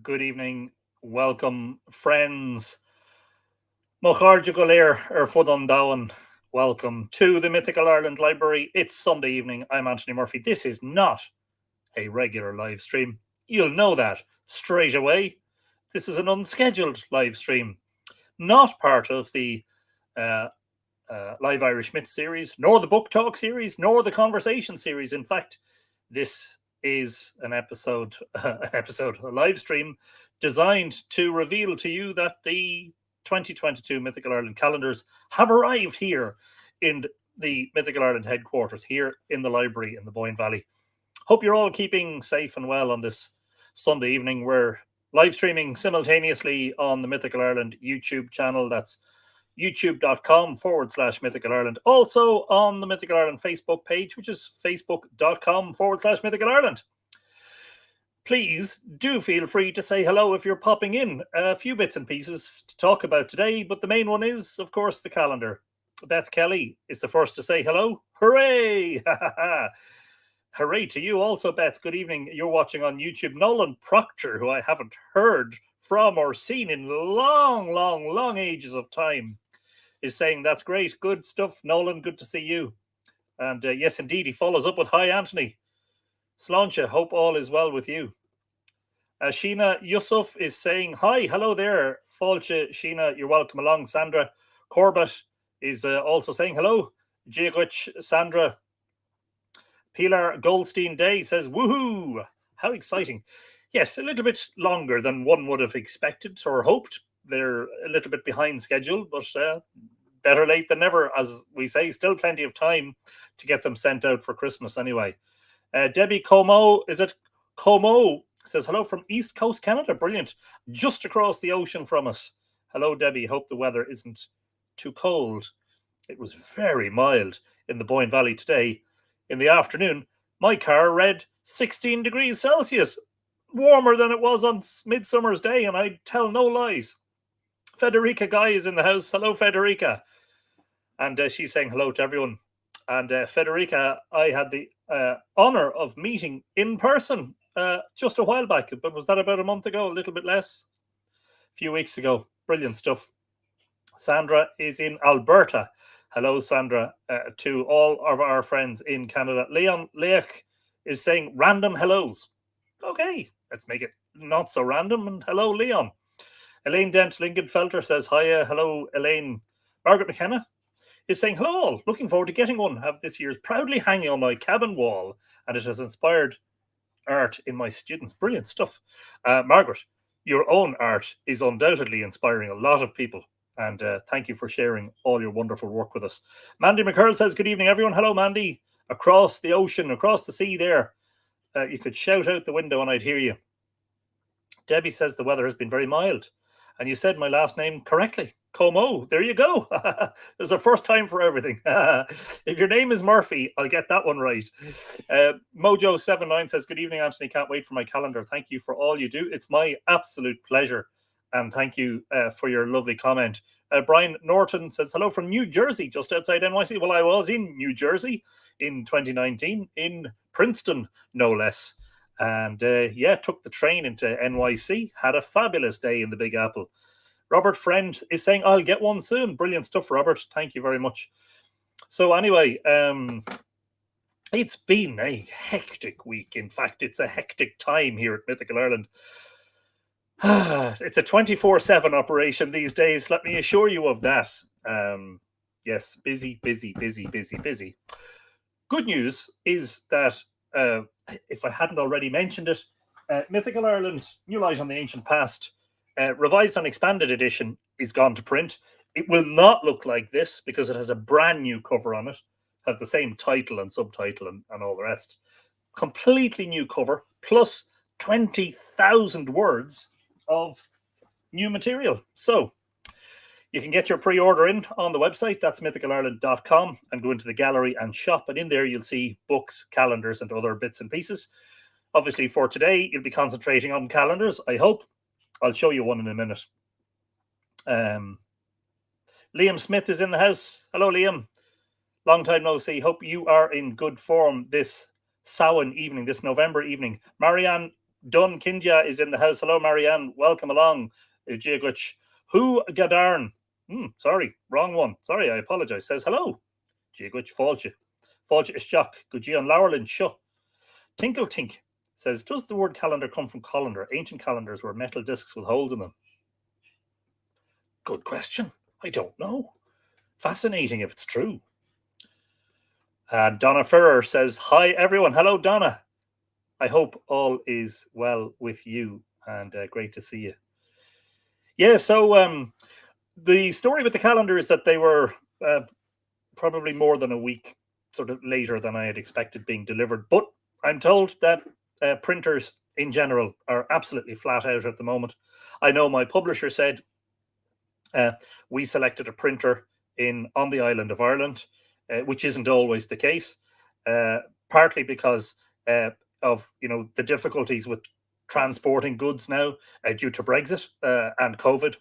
Good evening. Welcome, friends. Mochar Golir Fudon Dowan. Welcome to the Mythical Ireland Library. It's Sunday evening. I'm Anthony Murphy. This is not a regular live stream. You'll know that straight away. This is an unscheduled live stream, not part of the uh, Live Irish Myth series, nor the Book Talk series, nor the Conversation series. In fact, this is an episode, a live stream designed to reveal to you that the 2022 Mythical Ireland calendars have arrived here in the Mythical Ireland headquarters, here in the library in the Boyne Valley. Hope you're all keeping safe and well on this Sunday evening. We're live streaming simultaneously on the Mythical Ireland YouTube channel. That's youtube.com/Mythical Ireland. Also on the Mythical Ireland Facebook page, which is facebook.com/Mythical Ireland. Please do feel free to say hello if you're popping in. A few bits and pieces to talk about today, but the main one is, of course, the calendar. Beth Kelly is the first to say hello. Hooray! Hooray to you also, Beth. Good evening. You're watching on YouTube. Nolan Proctor, who I haven't heard from or seen in long ages of time, is saying that's great. Good stuff, Nolan. Good to see you. And yes, indeed, he follows up with, hi, Anthony. Sláinte, hope all is well with you. Sheena Yusuf is saying, hi, hello there. Fáilte, Sheena, you're welcome along. Sandra Corbett is also saying hello. Jiagwich, Sandra. Pilar Goldstein Day says, woohoo! How exciting. Yes, a little bit longer than one would have expected or hoped. They're a little bit behind schedule, but better late than never, as we say. Still plenty of time to get them sent out for Christmas anyway. Debbie Como, is it Como? Says, hello from East Coast Canada. Brilliant. Just across the ocean from us. Hello, Debbie. Hope the weather isn't too cold. It was very mild in the Boyne Valley today. In the afternoon, my car read 16 degrees Celsius. Warmer than it was on Midsummer's Day, and I tell no lies. Federica Guy is in the house. Hello, Federica. And she's saying hello to everyone. And Federica, I had the honour of meeting in person just a while back. But was that about a month ago? A little bit less? A few weeks ago. Brilliant stuff. Sandra is in Alberta. Hello, Sandra, to all of our friends in Canada. Leon Leach is saying random hellos. Okay, let's make it not so random. And hello, Leon. Elaine Dent Lingenfelter says, hiya, hello, Elaine. Margaret McKenna is saying, hello all, looking forward to getting one. Have this year's proudly hanging on my cabin wall, and it has inspired art in my students. Brilliant stuff. Margaret, your own art is undoubtedly inspiring a lot of people, and thank you for sharing all your wonderful work with us. Mandy McCurl says, good evening, everyone. Hello, Mandy. Across the ocean, across the sea there. You could shout out the window and I'd hear you. Debbie says the weather has been very mild. And you said my last name correctly. Como. There you go. There's a first time for everything. If your name is Murphy, I'll get that one right. Mojo79 says, good evening, Anthony. Can't wait for my calendar. Thank you for all you do. It's my absolute pleasure. And thank you for your lovely comment. Brian Norton says, hello from New Jersey, just outside NYC. Well, I was in New Jersey in 2019, in Princeton, no less. And took the train into NYC. Had a fabulous day in the Big Apple. Robert Friend is saying, I'll get one soon. Brilliant stuff, Robert. Thank you very much. So anyway, it's been a hectic week. In fact, it's a hectic time here at Mythical Ireland. It's a 24/7 operation these days. Let me assure you of that. Yes, busy. Good news is that if I hadn't already mentioned it, Mythical Ireland, New Light on the Ancient Past, revised and expanded edition is gone to print. It will not look like this because it has a brand new cover on it, have the same title and subtitle and all the rest. Completely new cover, plus 20,000 words of new material. So you can get your pre-order in on the website. That's mythicalireland.com, and go into the gallery and shop. And in there, you'll see books, calendars, and other bits and pieces. Obviously, for today, you'll be concentrating on calendars, I hope. I'll show you one in a minute. Liam Smith is in the house. Hello, Liam. Long time no see. Hope you are in good form this Samhain evening, this November evening. Marianne Dun Kinja is in the house. Hello, Marianne. Welcome along. Jiagwich. Who Gadarn? Sorry, wrong one. Sorry, I apologize. Says hello. Jiagwich Falcha. Falcha is shock. Gujian Laurelin Shu. Tinkle Tink says, does the word calendar come from colander? Ancient calendars were metal discs with holes in them. Good question. I don't know. Fascinating if it's true. Donna Ferrer says, hi, everyone. Hello, Donna. I hope all is well with you, and great to see you. Yeah, so the story with the calendar is that they were probably more than a week sort of later than I had expected being delivered. But I'm told that printers in general are absolutely flat out at the moment. I know my publisher said we selected a printer on the island of Ireland, which isn't always the case, partly because of the difficulties with transporting goods now due to Brexit and COVID.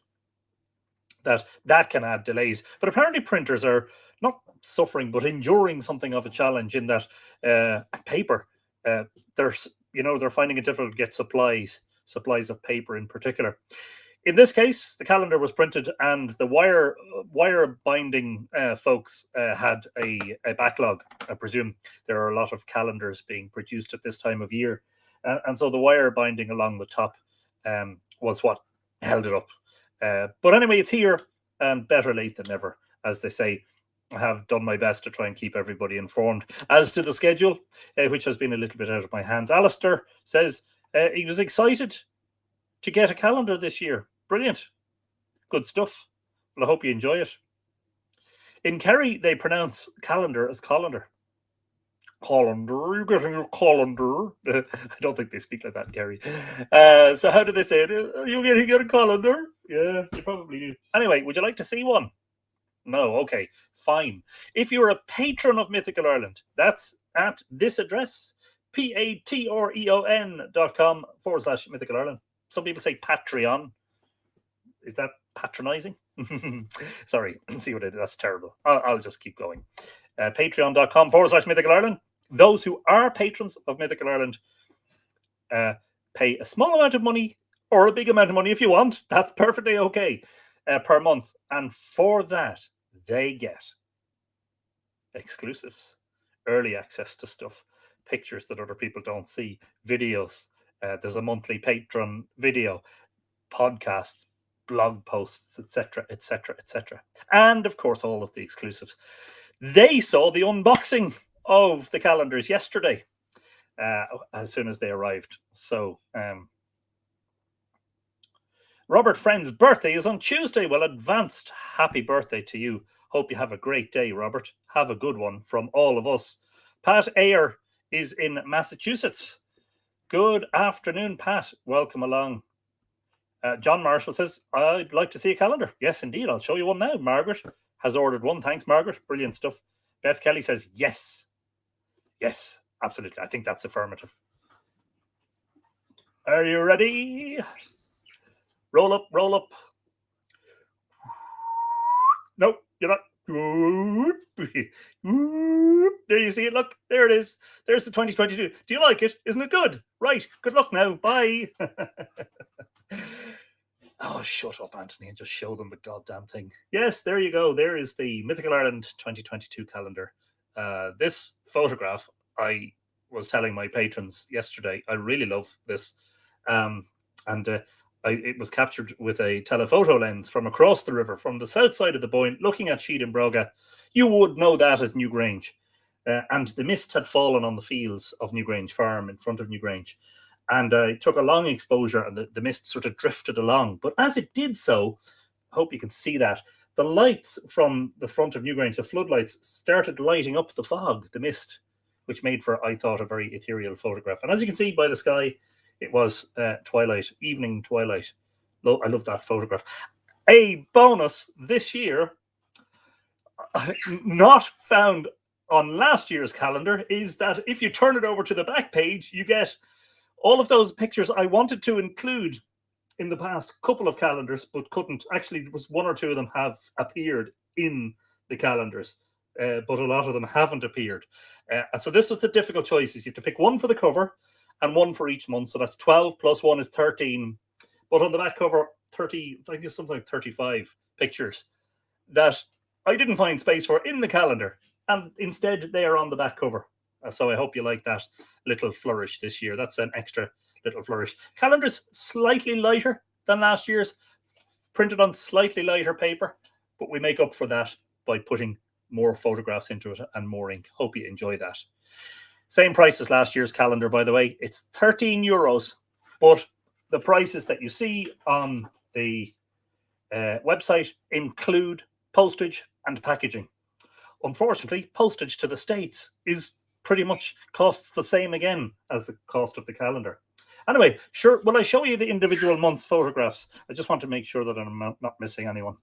That can add delays, but apparently printers are not suffering but enduring something of a challenge in that paper. They're finding it difficult to get supplies of paper in particular. In this case, the calendar was printed, and the wire binding folks had a backlog. I presume there are a lot of calendars being produced at this time of year, and so the wire binding along the top was what held it up. But anyway, it's here, and better late than never, as they say. I have done my best to try and keep everybody informed. As to the schedule, which has been a little bit out of my hands, Alistair says he was excited to get a calendar this year. Brilliant. Good stuff. Well, I hope you enjoy it. In Kerry, they pronounce calendar as colander. Colander, you're getting your colander. I don't think they speak like that in Kerry. So how do they say it? You getting a colander? Yeah, you probably do. Anyway, would you like to see one? No, okay, fine. If you're a patron of Mythical Ireland, that's at this address, patreon.com/Mythical Ireland. Some people say Patreon. Is that patronizing? Sorry, see what I did? That's terrible. I'll just keep going. Patreon.com/Mythical Ireland. Those who are patrons of Mythical Ireland pay a small amount of money or a big amount of money if you want. That's perfectly okay per month. And for that, they get exclusives, early access to stuff, pictures that other people don't see, videos. There's a monthly patron video, podcasts, blog posts, etc., etc., etc. And of course, all of the exclusives. They saw the unboxing of the calendars yesterday as soon as they arrived. So Robert Friend's birthday is on Tuesday. Well, advanced happy birthday to you. Hope you have a great day, Robert. Have a good one from all of us. Pat Ayer is in Massachusetts. Good afternoon, Pat. Welcome along. John Marshall says, I'd like to see a calendar. Yes, indeed. I'll show you one now. Margaret has ordered one. Thanks, Margaret. Brilliant stuff. Beth Kelly says, yes. Yes, absolutely. I think that's affirmative. Are you ready? Roll up, roll up. No, you're not. There you see it. Look, there it is. There's the 2022. Do you like it? Isn't it good? Right. Good luck now. Bye. Oh, shut up, Anthony, and just show them the goddamn thing. Yes, there you go. There is the Mythical Ireland 2022 calendar. This photograph, I was telling my patrons yesterday, I really love this. It was captured with a telephoto lens from across the river, from the south side of the Boyne, looking at Sheed and Broga. You would know that as Newgrange. And the mist had fallen on the fields of Newgrange Farm in front of Newgrange. And I took a long exposure, and the mist sort of drifted along. But as it did so, I hope you can see that, the lights from the front of Newgrange, the floodlights, started lighting up the fog, the mist, which made for, I thought, a very ethereal photograph. And as you can see by the sky, it was twilight, evening twilight. I love that photograph. A bonus this year, not found on last year's calendar, is that if you turn it over to the back page, you get all of those pictures I wanted to include in the past couple of calendars, but couldn't. Actually, there was one or two of them have appeared in the calendars, but a lot of them haven't appeared. So this was the difficult choices. You have to pick one for the cover and one for each month. So that's 12 plus 1 is 13. But on the back cover, 30, I guess something like 35 pictures that I didn't find space for in the calendar. And instead, they are on the back cover. So I hope you like that little flourish this year. That's an extra little flourish. Calendar's slightly lighter than last year's, printed on slightly lighter paper, but we make up for that by putting more photographs into it and more ink. Hope you enjoy that. Same price as last year's calendar, by the way. It's €13, but the prices that you see on the website include postage and packaging. Unfortunately, postage to the States is pretty much costs the same again as the cost of the calendar. Anyway, sure, will I show you the individual month's photographs? I just want to make sure that I'm not missing anyone.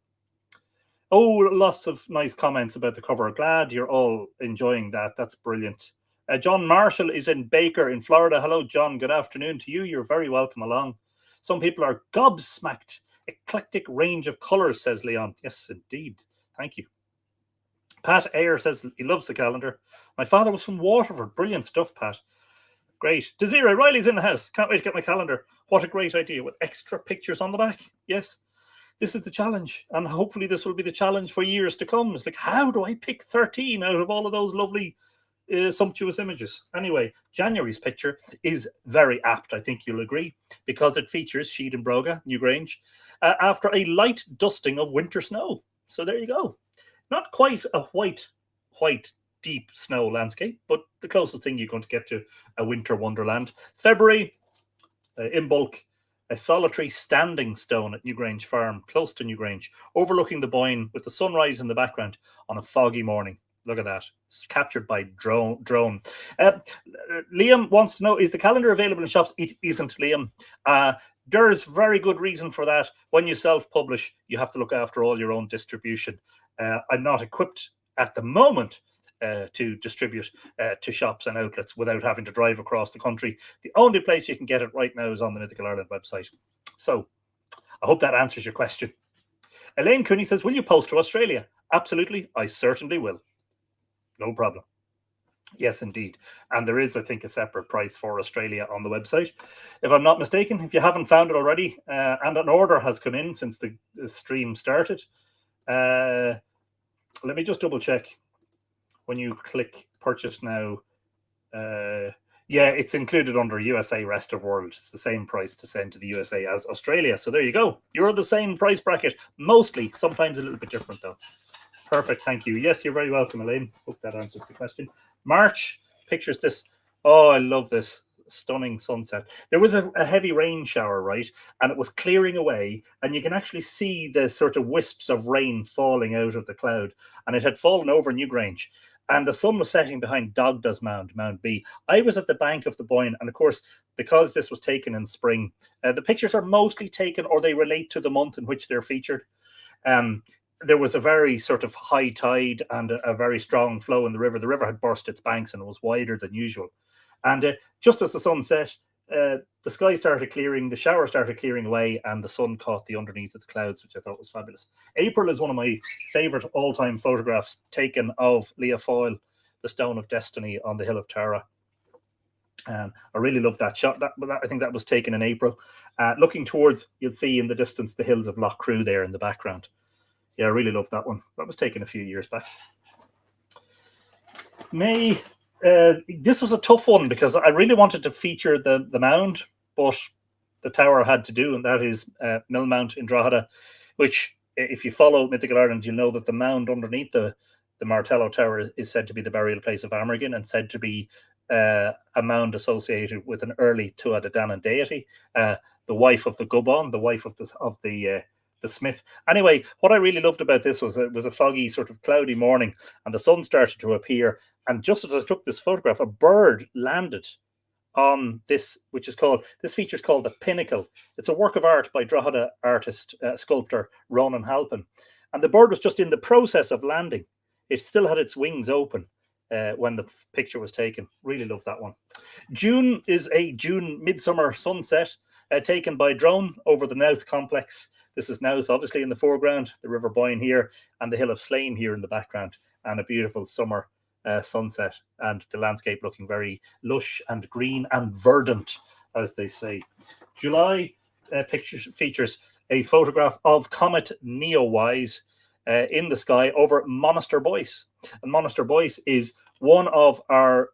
Oh, lots of nice comments about the cover. Glad you're all enjoying that. That's brilliant. John Marshall is in Baker in Florida. Hello, John. Good afternoon to you. You're very welcome along. Some people are gobsmacked. Eclectic range of colours, says Leon. Yes, indeed. Thank you. Pat Ayer says he loves the calendar. My father was from Waterford. Brilliant stuff, Pat. Great. Desiree Riley's in the house. Can't wait to get my calendar. What a great idea with extra pictures on the back. Yes. This is the challenge, and hopefully this will be the challenge for years to come. It's like, how do I pick 13 out of all of those lovely, sumptuous images? Anyway, January's picture is very apt, I think you'll agree, because it features Sheed and Broga, Newgrange, after a light dusting of winter snow. So there you go. Not quite a white, deep snow landscape, but the closest thing you're going to get to a winter wonderland. February, in bulk, a solitary standing stone at Newgrange Farm, close to Newgrange, overlooking the Boyne with the sunrise in the background on a foggy morning. Look at that. It's captured by drone. Liam wants to know, is the calendar available in shops? It isn't, Liam. There's very good reason for that. When you self-publish, you have to look after all your own distribution. I'm not equipped at the moment to distribute to shops and outlets without having to drive across the country. The only place you can get it right now is on the Mythical Ireland website. So I hope that answers your question. Elaine Cooney says, will you post to Australia? Absolutely, I certainly will. No problem. Yes, indeed. And there is, I think, a separate price for Australia on the website. If I'm not mistaken, if you haven't found it already, and an order has come in since the stream started, let me just double check. When you click purchase now, yeah, it's included under USA rest of world. It's the same price to send to the USA as Australia. So there you go. You're the same price bracket, mostly, sometimes a little bit different though. Perfect, thank you. Yes, you're very welcome, Elaine. Hope that answers the question. March pictures this. Oh, I love this stunning sunset. There was a heavy rain shower, right? And it was clearing away, and you can actually see the sort of wisps of rain falling out of the cloud. And it had fallen over Newgrange. And the sun was setting behind Dogda's Mound, Mound B. I was at the bank of the Boyne, and of course, because this was taken in spring, the pictures are mostly taken, or they relate to the month in which they're featured. There was a very sort of high tide and a very strong flow in the river. The river had burst its banks and it was wider than usual. And just as the sun set, the sky started clearing, the shower started clearing away, and the sun caught the underneath of the clouds, which I thought was fabulous. April is one of my favourite all-time photographs taken of Leah Foyle, the Stone of Destiny on the Hill of Tara. And I really love that shot. I think that was taken in April. Looking towards, you'll see in the distance the hills of Lough Crew there in the background. Yeah, I really love that one. That was taken a few years back. May. This was a tough one because I really wanted to feature the mound, but the tower had to do, and that is Millmount in Drogheda, which, if you follow Mythical Ireland, you'll know that the mound underneath the Martello Tower is said to be the burial place of Amergin, and said to be a mound associated with an early Tuatha Dé Danann deity, the wife of the Gubon, the wife of the Smith. Anyway, what I really loved about this was it was a foggy, sort of cloudy morning, and the sun started to appear. And just as I took this photograph, a bird landed on this, this feature is called The Pinnacle. It's a work of art by Drogheda artist, sculptor Ronan Halpin. And the bird was just in the process of landing. It still had its wings open when the picture was taken. Really love that one. June is a June midsummer sunset taken by drone over the Nouth complex. This is Nouth, obviously, in the foreground, the River Boyne here, and the Hill of Slane here in the background, and a beautiful summer sunset, and the landscape looking very lush and green and verdant, as they say. July picture features a photograph of Comet Neowise in the sky over Monaster Boyce. And Monaster Boyce is one of our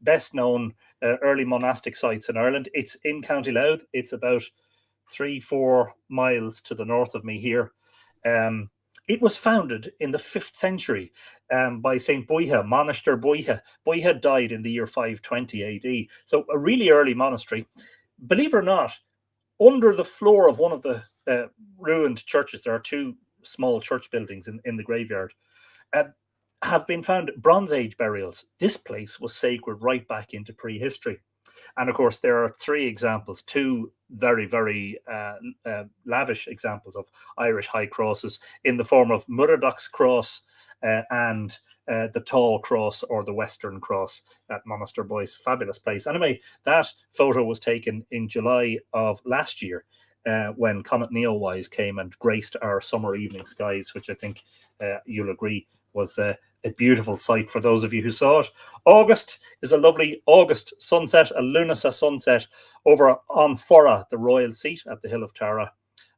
best known early monastic sites in Ireland. It's in County Louth. It's about 3-4 miles to the north of me here. It was founded in the 5th century by St. Boyha, Monaster Boyha. Boyha died in the year 520 AD. So a really early monastery. Believe it or not, under the floor of one of the ruined churches, there are 2 small church buildings in the graveyard, have been found Bronze Age burials. This place was sacred right back into prehistory. And of course, there are 3 examples, 2 very, very lavish examples of Irish high crosses in the form of Murdoch's Cross and the Tall Cross, or the Western Cross, at Monaster Boyce. Fabulous place. Anyway, that photo was taken in July of last year when Comet Neowise came and graced our summer evening skies, which I think you'll agree was a beautiful sight for those of you who saw it. August is a lovely August sunset, a Lunasa sunset over on Fora, the royal seat at the Hill of Tara.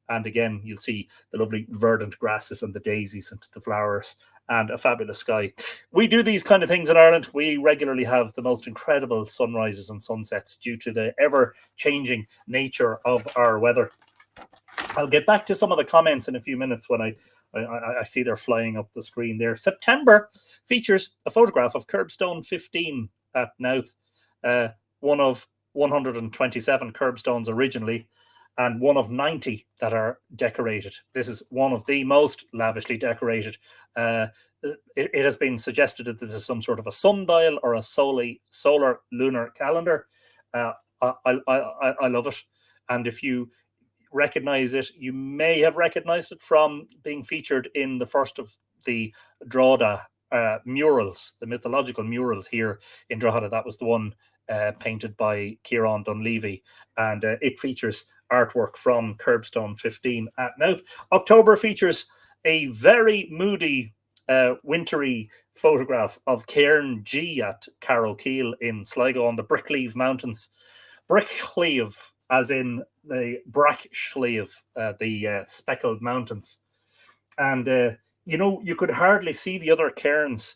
And again, you'll see the lovely verdant grasses and the daisies and the flowers and a fabulous sky. We do these kind of things in Ireland. We regularly have the most incredible sunrises and sunsets due to the ever-changing nature of our weather. I'll get back to some of the comments in a few minutes when I see they're flying up the screen there. September features a photograph of Curbstone 15 at Nowth, one of 127 curbstones originally, and one of 90 that are decorated. This is one of the most lavishly decorated. It has been suggested that this is some sort of a sundial or a solar lunar calendar. I love it. And if you recognize it, you may have recognized it from being featured in the first of the Drogheda murals, the mythological murals here in Drogheda. That was the one painted by Kieran Dunleavy, and it features artwork from Curbstone 15 at Nowth. October features a very moody, wintry photograph of Cairn G at Carrowkeel in Sligo on the Brickleave Mountains. Brickleave, as in the Brackshleave, the speckled mountains. And, you could hardly see the other cairns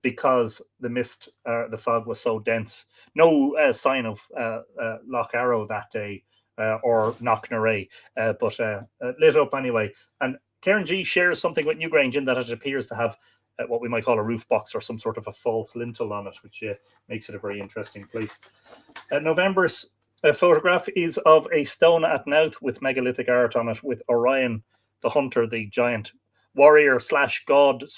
because the mist, the fog was so dense. No sign of Loch Arrow that day or Knocknarea, but lit up anyway. And Cairn G shares something with Newgrange in that it appears to have what we might call a roof box or some sort of a false lintel on it, which makes it a very interesting place. November's photograph is of a stone at Nowth with megalithic art on it, with Orion, the hunter, the giant warrior / god /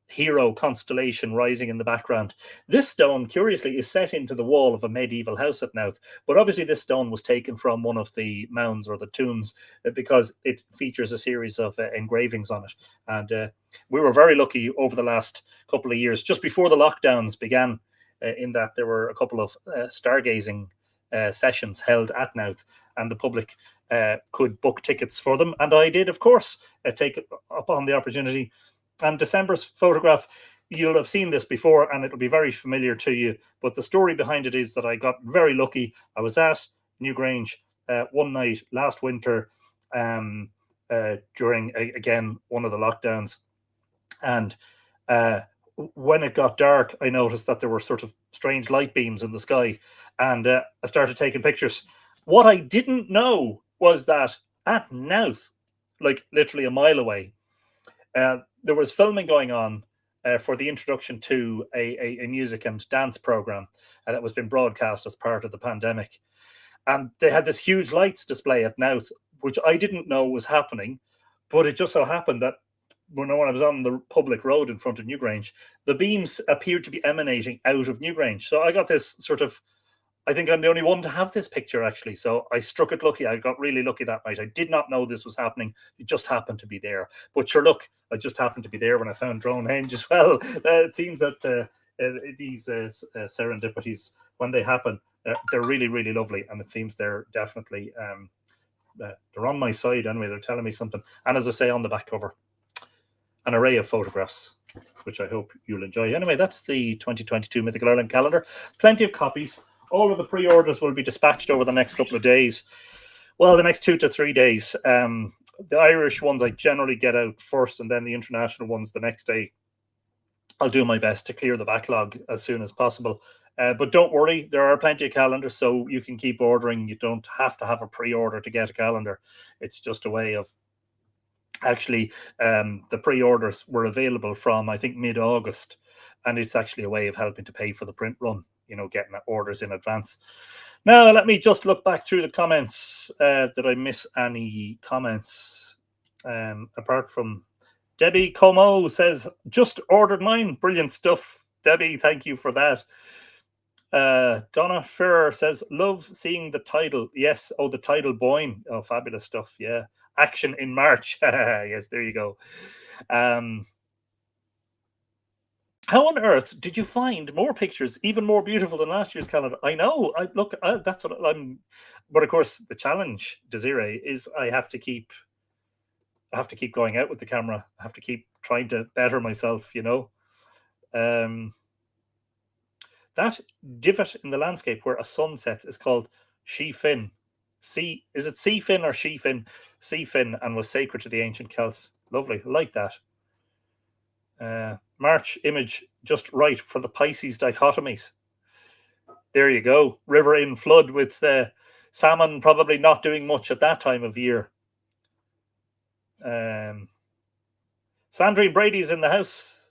hero constellation rising in the background. This stone, curiously, is set into the wall of a medieval house at Nowth, but obviously this stone was taken from one of the mounds or the tombs because it features a series of engravings on it. And we were very lucky over the last couple of years, just before the lockdowns began, in that there were a couple of stargazing sessions held at Nowth, and the public could book tickets for them. And I did, of course, take up on the opportunity. And December's photograph, you'll have seen this before and it'll be very familiar to you. But the story behind it is that I got very lucky. I was at Newgrange one night last winter during, again, one of the lockdowns. And when it got dark, I noticed that there were sort of strange light beams in the sky. And I started taking pictures. What I didn't know was that at Nowth, like literally a mile away, there was filming going on for the introduction to a music and dance program that was being broadcast as part of the pandemic. And they had this huge lights display at Nowth, which I didn't know was happening. But it just so happened that when I was on the public road in front of Newgrange, the beams appeared to be emanating out of Newgrange. So I got this sort of, I think I'm the only one to have this picture, actually. So I struck it lucky. I got really lucky that night. I did not know this was happening. It just happened to be there. But sure, look, I just happened to be there when I found Dronehenge as well. It seems that these serendipities, when they happen, they're really, really lovely. And it seems they're definitely, they're on my side anyway. They're telling me something. And as I say on the back cover, an array of photographs which I hope you'll enjoy. Anyway, that's the 2022 Mythical Ireland calendar. Plenty of copies. All of the pre-orders will be dispatched over the next couple of days. Well, the next 2 to 3 days. The Irish ones I generally get out first, and then the international ones the next day. I'll do my best to clear the backlog as soon as possible. But don't worry, there are plenty of calendars, so you can keep ordering. You don't have to have a pre-order to get a calendar. It's just a way of actually, the pre-orders were available from, I think, mid-August, and it's actually a way of helping to pay for the print run, getting orders in advance. Now, let me just look back through the comments. Did I miss any comments? Apart from Debbie Como says, just ordered mine. Brilliant stuff. Debbie, thank you for that. Donna Ferrer says, love seeing the title. Yes. Oh, the title Boyne. Oh, fabulous stuff. Yeah. Action in March. Yes, there you go. How on earth did you find more pictures, even more beautiful than last year's calendar? I know. That's what I'm. But of course, the challenge, Desiree, is I have to keep going out with the camera. I have to keep trying to better myself. That divot in the landscape where a sun sets is called She Fin. Is it Sea Fin or She Fin? Sea Fin, and was sacred to the ancient Celts. Lovely, I like that. March image just right for the Pisces dichotomies. There you go. River in flood with salmon probably not doing much at that time of year. Sandrine Brady's in the house.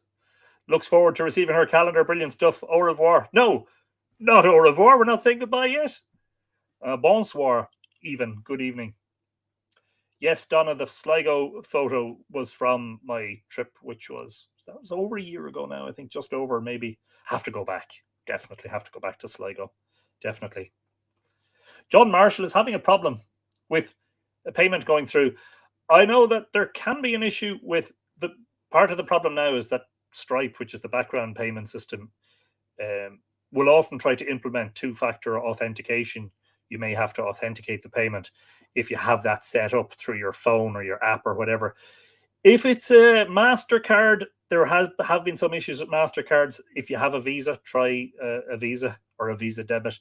Looks forward to receiving her calendar. Brilliant stuff. Au revoir. No, not au revoir. We're not saying goodbye yet. Bonsoir, even. Good evening. Yes, Donna, the Sligo photo was from my trip, that was over a year ago now. I think just over, maybe. Have to go back. Definitely have to go back to Sligo. Definitely. John Marshall is having a problem with a payment going through. I know that there can be an issue with the part of the problem now is that Stripe, which is the background payment system, will often try to implement two-factor authentication. You may have to authenticate the payment if you have that set up through your phone or your app or whatever. If it's a MasterCard, there have been some issues with MasterCards. If you have a Visa, try a Visa or a Visa debit.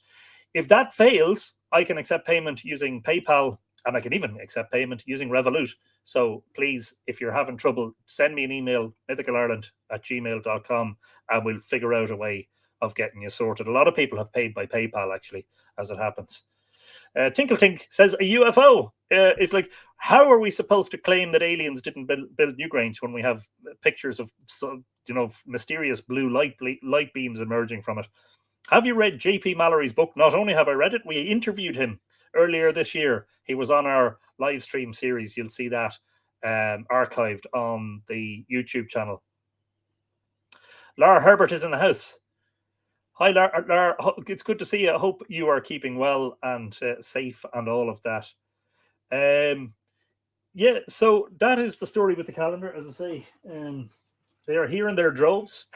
If that fails, I can accept payment using PayPal, and I can even accept payment using Revolut. So please, if you're having trouble, send me an email, mythicalireland@gmail.com, and we'll figure out a way of getting you sorted. A lot of people have paid by PayPal, actually, as it happens. Tinkle Tink says a UFO. It's like, how are we supposed to claim that aliens didn't build Newgrange when we have pictures of mysterious blue light beams emerging from it? Have you read J.P. Mallory's book? Not only have I read it, we interviewed him earlier this year. He was on our live stream series. You'll see that archived on the YouTube channel. Lara Herbert is in the house. Hi, Lara. It's good to see you. I hope you are keeping well and safe and all of that. Yeah, so that is the story with the calendar. As I say, they are here in their droves,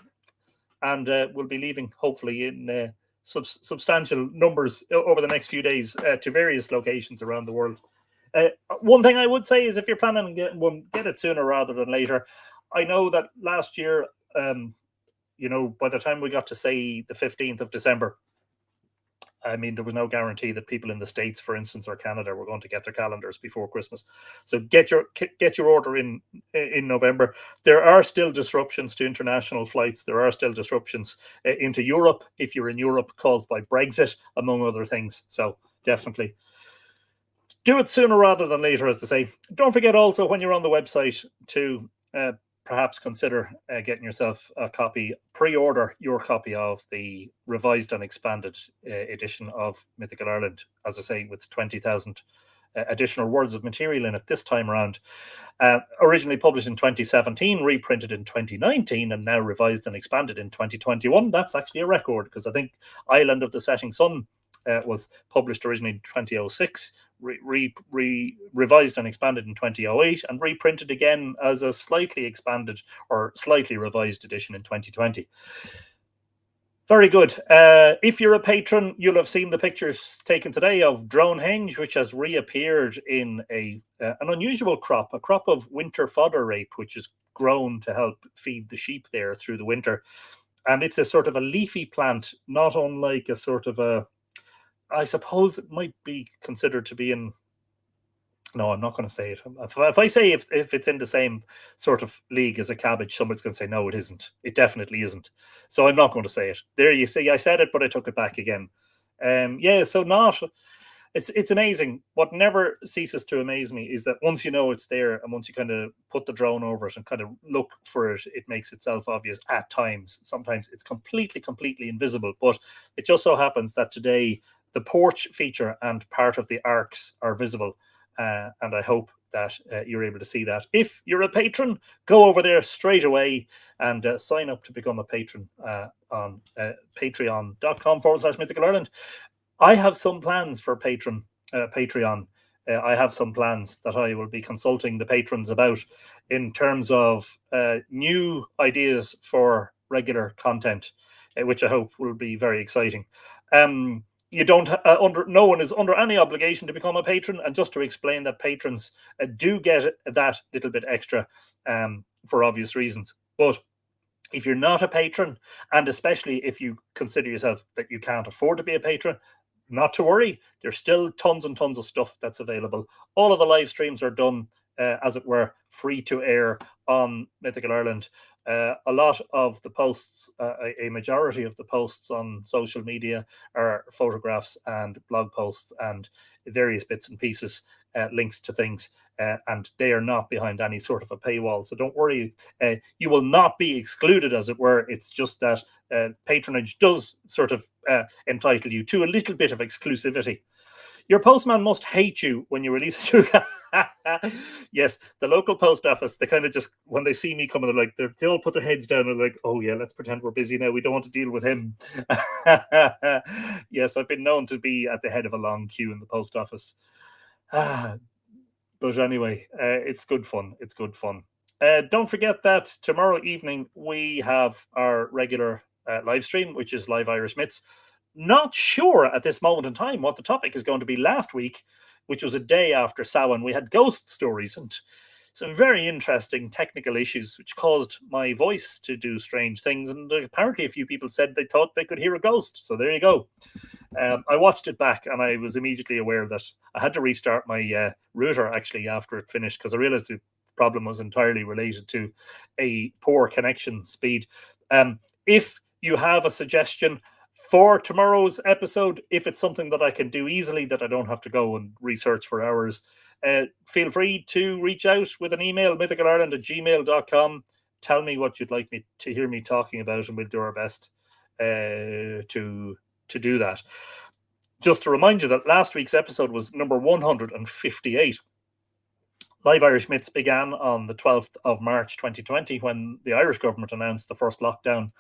and will be leaving hopefully in substantial numbers over the next few days to various locations around the world. One thing I would say is, if you're planning on getting one, get it sooner rather than later. I know that last year, by the time we got to, say, the 15th of December, I mean, there was no guarantee that people in the States, for instance, or Canada were going to get their calendars before Christmas. So get your order in November. There are still disruptions to international flights. There are still disruptions into Europe, if you're in Europe, caused by Brexit, among other things. So definitely do it sooner rather than later, as they say. Don't forget also, when you're on the website, to perhaps consider getting yourself a copy, pre-order your copy of the revised and expanded edition of Mythical Ireland, as I say, with 20,000 additional words of material in it this time around. Originally published in 2017, reprinted in 2019, and now revised and expanded in 2021. That's actually a record, because I think Island of the Setting Sun was published originally in 2006, revised and expanded in 2008, and reprinted again as a slightly expanded or slightly revised edition in 2020. Very good. If you're a patron, you'll have seen the pictures taken today of Dronehenge, which has reappeared in an unusual crop, a crop of winter fodder rape, which is grown to help feed the sheep there through the winter. And it's a sort of a leafy plant, not unlike a sort of a, I suppose it might be considered to be in, no, I'm not going to say it. If I say if it's in the same sort of league as a cabbage, someone's going to say, no, it isn't. It definitely isn't. So I'm not going to say it. There you see, I said it, but I took it back again. Yeah, so not, it's amazing. What never ceases to amaze me is that once you know it's there and once you kind of put the drone over it and kind of look for it, it makes itself obvious at times. Sometimes it's completely invisible. But it just so happens that today the porch feature and part of the arcs are visible. And I hope that you're able to see that. If you're a patron, go over there straight away and sign up to become a patron on patreon.com/Mythical Ireland. I have some plans for Patreon. I have some plans that I will be consulting the patrons about in terms of new ideas for regular content, which I hope will be very exciting. You don't no one is under any obligation to become a patron, and just to explain that patrons do get that little bit extra for obvious reasons. But if you're not a patron, and especially if you consider yourself that you can't afford to be a patron, not to worry. There's still tons and tons of stuff that's available. All of the live streams are done, as it were, free to air on Mythical Ireland. A lot of the posts, a majority of the posts on social media are photographs and blog posts and various bits and pieces, links to things. And they are not behind any sort of a paywall. So don't worry, you will not be excluded, as it were. It's just that patronage does sort of entitle you to a little bit of exclusivity. Your postman must hate you when you release a Yes, the local post office, they kind of just, when they see me coming, they all put their heads down and like, oh yeah, let's pretend we're busy now. We don't want to deal with him. Yes, I've been known to be at the head of a long queue in the post office. But anyway, it's good fun. It's good fun. Don't forget that tomorrow evening we have our regular live stream, which is Live Irish Myths. Not sure at this moment in time what the topic is going to be. Last week, which was a day after Samhain, we had ghost stories and some very interesting technical issues, which caused my voice to do strange things. And apparently a few people said they thought they could hear a ghost. So there you go. I watched it back and I was immediately aware that I had to restart my router actually after it finished, because I realized the problem was entirely related to a poor connection speed. If you have a suggestion for tomorrow's episode, if it's something that I can do easily, that I don't have to go and research for hours, feel free to reach out with an email, mythicalireland@gmail.com. Tell me what you'd like me to hear me talking about, and we'll do our best to do that. Just to remind you that last week's episode was number 158. Live Irish Myths began on the 12th of March 2020 when the Irish government announced the first lockdown.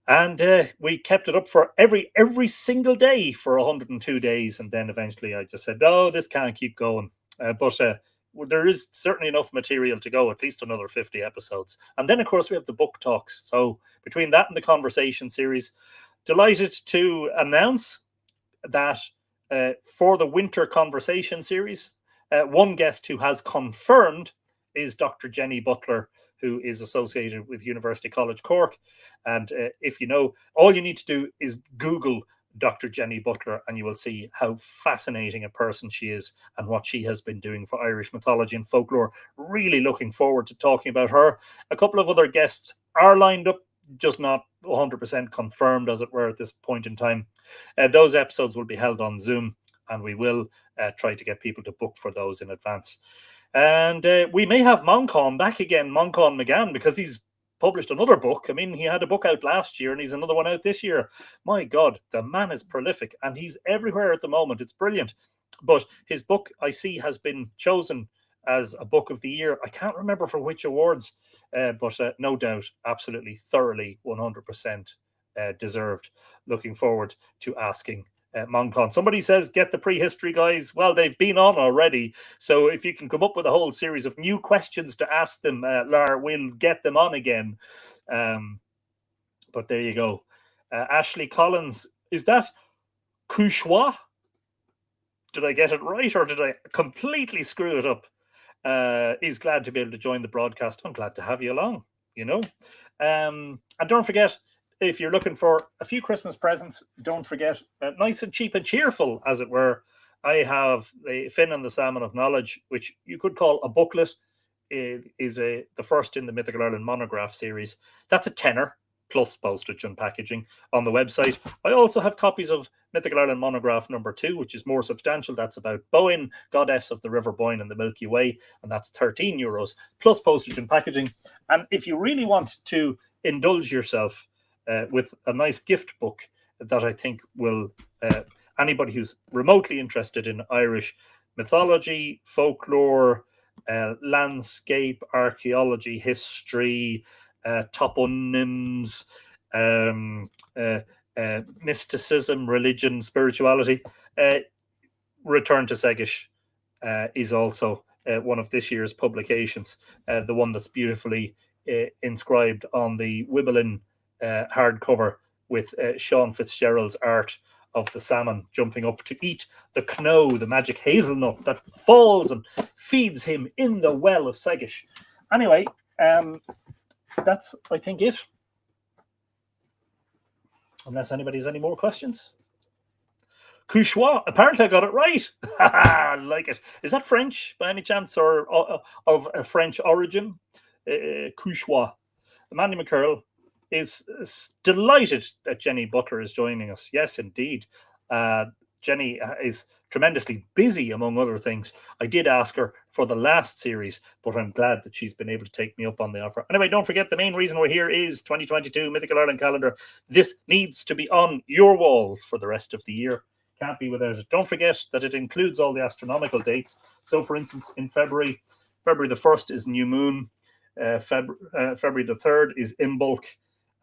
And we kept it up for every single day for 102 days. And then eventually I just said, no, this can't keep going. But there is certainly enough material to go, at least another 50 episodes. And then, of course, we have the book talks. So between that and the conversation series, delighted to announce that for the winter conversation series, one guest who has confirmed is Dr. Jenny Butler, who is associated with University College Cork. And if you know, all you need to do is Google Dr. Jenny Butler and you will see how fascinating a person she is and what she has been doing for Irish mythology and folklore. Really looking forward to talking about her. A couple of other guests are lined up, just not 100% confirmed, as it were, at this point in time. Those episodes will be held on Zoom, and we will try to get people to book for those in advance. And we may have Moncon back again, Moncon McGann, because he's published another book. I mean, he had a book out last year and he's another one out this year. My God, the man is prolific and he's everywhere at the moment. It's brilliant. But his book, I see, has been chosen as a book of the year. I can't remember for which awards, but no doubt, absolutely, thoroughly, 100% deserved. Looking forward to asking Moncon. Somebody says, get the prehistory guys. Well, they've been on already. So if you can come up with a whole series of new questions to ask them, Lar, we'll get them on again. But there you go. Ashley Collins, is that Couchois? Did I get it right or did I completely screw it up? is glad to be able to join the broadcast. I'm glad to have you along, you know. And don't forget, if you're looking for a few Christmas presents, don't forget, nice and cheap and cheerful, as it were, I have the Finn and the Salmon of Knowledge, which you could call a booklet. It is the first in the Mythical Ireland monograph series. That's a tenner plus postage and packaging on the website. I also have copies of Mythical Ireland monograph number 2, which is more substantial. That's about Boyne, goddess of the River Boyne and the Milky Way, and that's €13 plus postage and packaging. And if you really want to indulge yourself with a nice gift book that I think will anybody who's remotely interested in Irish mythology, folklore, landscape, archaeology, history, toponyms, mysticism, religion, spirituality. Return to Segish is also one of this year's publications, the one that's beautifully inscribed on the Wibbelin hardcover with Sean Fitzgerald's art of the salmon jumping up to eat the knowe, the magic hazelnut that falls and feeds him in the well of Segish. Anyway, that's, I think, it. Unless anybody has any more questions. Couchois, apparently I got it right. I like it. Is that French by any chance, or of a French origin? Couchois. Mandy McCurl is delighted that Jenny Butler is joining us. Yes, indeed. Jenny is tremendously busy, among other things. I did ask her for the last series, but I'm glad that she's been able to take me up on the offer. Anyway, don't forget, the main reason we're here is 2022 Mythical Ireland calendar. This needs to be on your wall for the rest of the year. Can't be without it. Don't forget that it includes all the astronomical dates. So, for instance, in February the 1st is New Moon. February the 3rd is Imbolc.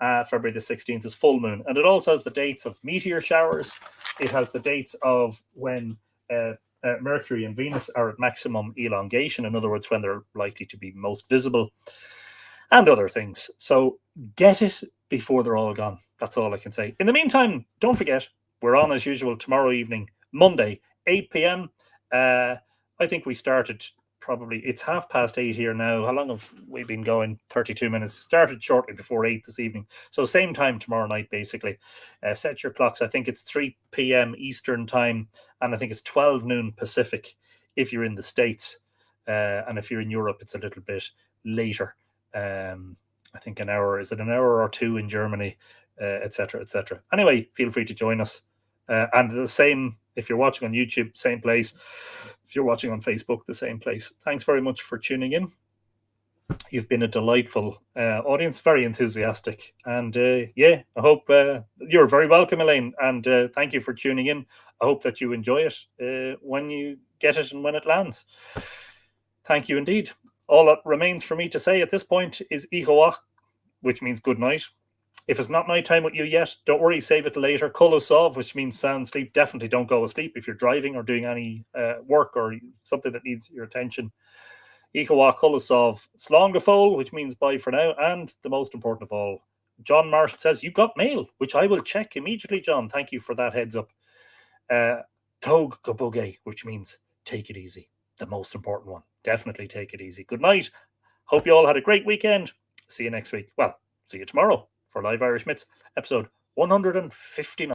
February the 16th is full moon. And it also has the dates of meteor showers. It has the dates of when Mercury and Venus are at maximum elongation, in other words, when they're likely to be most visible, and other things. So get it before they're all gone. That's all I can say. In the meantime, don't forget, we're on as usual tomorrow evening, Monday, 8 p.m. I think we started probably, it's 8:30 here now. How long have we been going? 32 minutes. Started shortly before 8 this evening. So same time tomorrow night, basically. Set your clocks. I think it's 3 p.m. Eastern time, and I think it's 12 noon Pacific if you're in the States. And if you're in Europe, it's a little bit later. I think an hour. Is it an hour or two in Germany, etc., etc. Anyway, feel free to join us. And the same, if you're watching on YouTube, same place. If you're watching on Facebook, the same place. Thanks very much for tuning in. You've been a delightful audience, very enthusiastic. And yeah, I hope you're very welcome, Elaine. And thank you for tuning in. I hope that you enjoy it when you get it and when it lands. Thank you indeed. All that remains for me to say at this point is Ichawach, which means good night. If it's not nighttime with you yet, don't worry, save it later. Kulosov, which means sound sleep. Definitely don't go asleep if you're driving or doing any work or something that needs your attention. Ichawach Kulosov, Slongafol, which means bye for now. And the most important of all, John Marshall says, you got mail, which I will check immediately, John. Thank you for that heads up. Tog Goboge, which means take it easy. The most important one. Definitely take it easy. Good night. Hope you all had a great weekend. See you next week. Well, see you tomorrow for Live Irish Myths, episode 159.